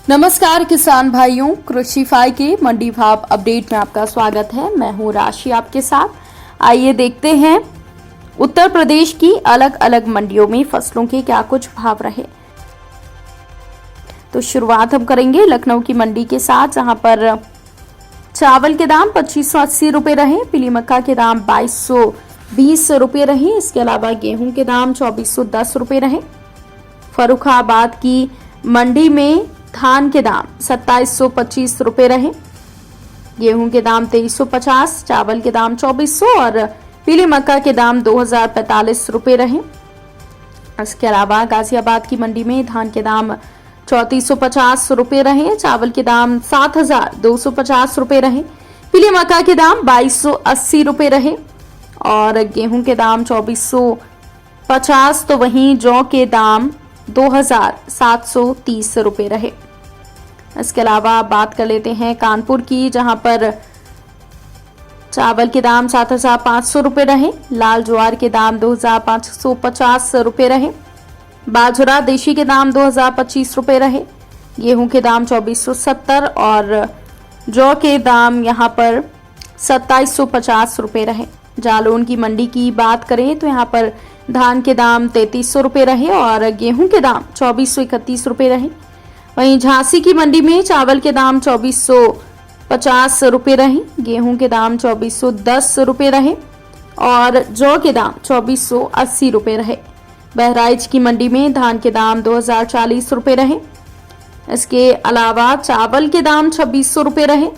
नमस्कार किसान भाइयों, कृषिफाई के मंडी भाव अपडेट में आपका स्वागत है। मैं हूं राशि आपके साथ। आइए देखते हैं उत्तर प्रदेश की अलग अलग मंडियों में फसलों के क्या कुछ भाव रहे। तो शुरुआत हम करेंगे लखनऊ की मंडी के साथ, जहां पर चावल के दाम 2580 रुपए रहे, पीली मक्का के दाम 2220 रुपए रहे। इसके अलावा गेहूं के दाम 2410 रुपए रहे। फर्रुखाबाद की मंडी में धान के दाम 2725 रुपए रहे, गेहूं के दाम 2350, चावल के दाम 2400 और पीली मक्का के दाम 2045 रुपए रहे। इसके अलावा गाजियाबाद की मंडी में धान के दाम 3450 रुपए रहे, चावल के दाम 7250 रुपए रहे, पीली मक्का के दाम 2280 रुपए रहे और गेहूं के दाम 2450। तो वहीं जौ के दाम 2730 रुपए रहे। इसके अलावा बात कर लेते हैं कानपुर की, जहां पर चावल के दाम 7500 रुपए रहे, लाल ज्वार के दाम 2550 रुपए रहे, बाजरा देशी के दाम 2025 रुपए रहे, गेहूं के दाम 2470 और जौ के दाम यहां पर 2750 रुपए रहे। जालौन की मंडी की बात करें तो यहां पर धान के दाम 3300 रुपए रहे और गेहूं के दाम 2431 रुपए रहे। वहीं झांसी की मंडी में चावल के दाम 2450 रुपए रहे, गेहूं के दाम 2410 रुपए रहे और जौ के दाम 2480 रुपए रहे। बहराइच की मंडी में धान के दाम 2040 रुपए रहे। इसके अलावा चावल के दाम 2600 रुपए रहे।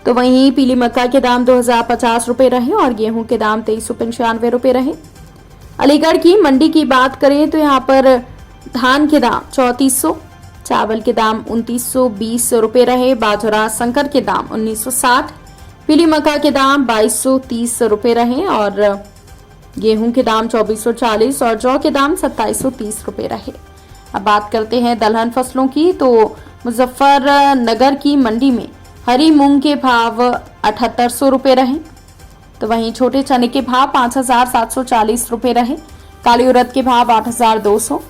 तो वहीं पीली मक्का के दाम 2050 रुपए रहे और गेहूं के दाम 2395 रुपए रहे। अलीगढ़ की मंडी की बात करें तो यहाँ पर धान के दाम 3400, चावल के दाम 2920 रुपए रहे, बाजरा संकर के दाम 1960, पीली मक्का के दाम 2230 रुपए रहे और गेहूं के दाम 2440 और जौ के दाम 2730 रुपए रहे। अब बात करते हैं दलहन फसलों की, तो मुजफ्फरनगर की मंडी में हरी मूंग के भाव 7800 रुपए रहे। तो वहीं छोटे चने के भाव 5740 रुपए रहे, काली उड़द के भाव 8200,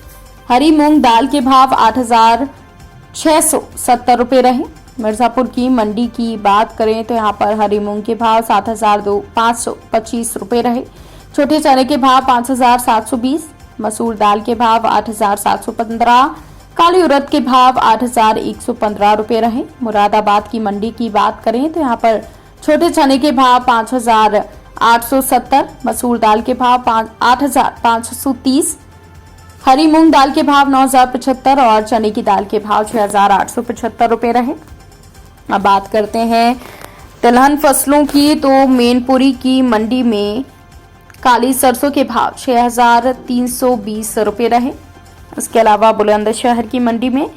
हरी मूंग दाल के भाव 8670 रुपए रहे। मिर्जापुर की मंडी की बात करें तो यहाँ पर हरी मूंग के भाव 7525 रुपए रहे, छोटे चने के भाव 5720, मसूर दाल के भाव 8715, काली उड़द के भाव 8115 रुपए रहे। मुरादाबाद की मंडी की बात करें तो यहाँ पर छोटे चने के भाव 5870, मसूर दाल के भाव 8530, हरी मूंग दाल के भाव 9075 और चने की दाल के भाव 6875 रुपए रहे। अब बात करते हैं तिलहन फसलों की, तो मैनपुरी की मंडी में काली सरसों के भाव 6320 रुपए रहे। इसके अलावा बुलंदशहर की मंडी में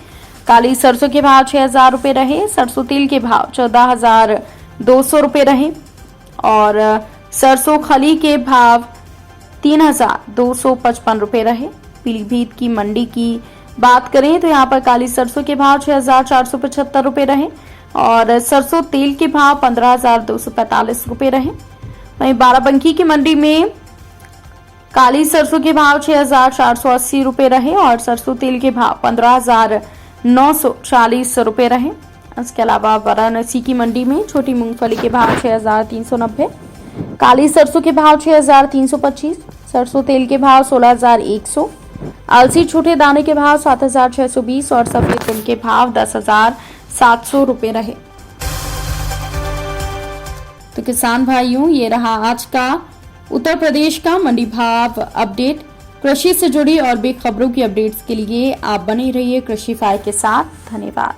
काली सरसों के भाव 6000 रुपए रहे, सरसों तेल के भाव 14200 रुपए रहे और सरसों खली के भाव 3255 रुपए रहे। पीलीभीत की मंडी की बात करें तो यहाँ पर काली सरसों के भाव 6475 रुपए रहे और सरसों तेल के भाव 15245 रुपए रहे। वहीं बाराबंकी की मंडी में काली सरसों के भाव 6480 रुपए रहे और सरसों तेल के भाव 15940 रुपए रहे। इसके अलावा वाराणसी की मंडी में छोटी मूंगफली के भाव 6390, काली सरसों के भाव 6325, सरसों तेल के भाव 16100, अलसी छोटे दाने के भाव 7620 और सफेद तिल के भाव 10700 रुपए रहे। तो किसान भाइयों, ये रहा आज का उत्तर प्रदेश का मंडी भाव अपडेट। कृषि से जुड़ी और भी खबरों की अपडेट्स के लिए आप बने रहिए कृषिफाई के साथ। धन्यवाद।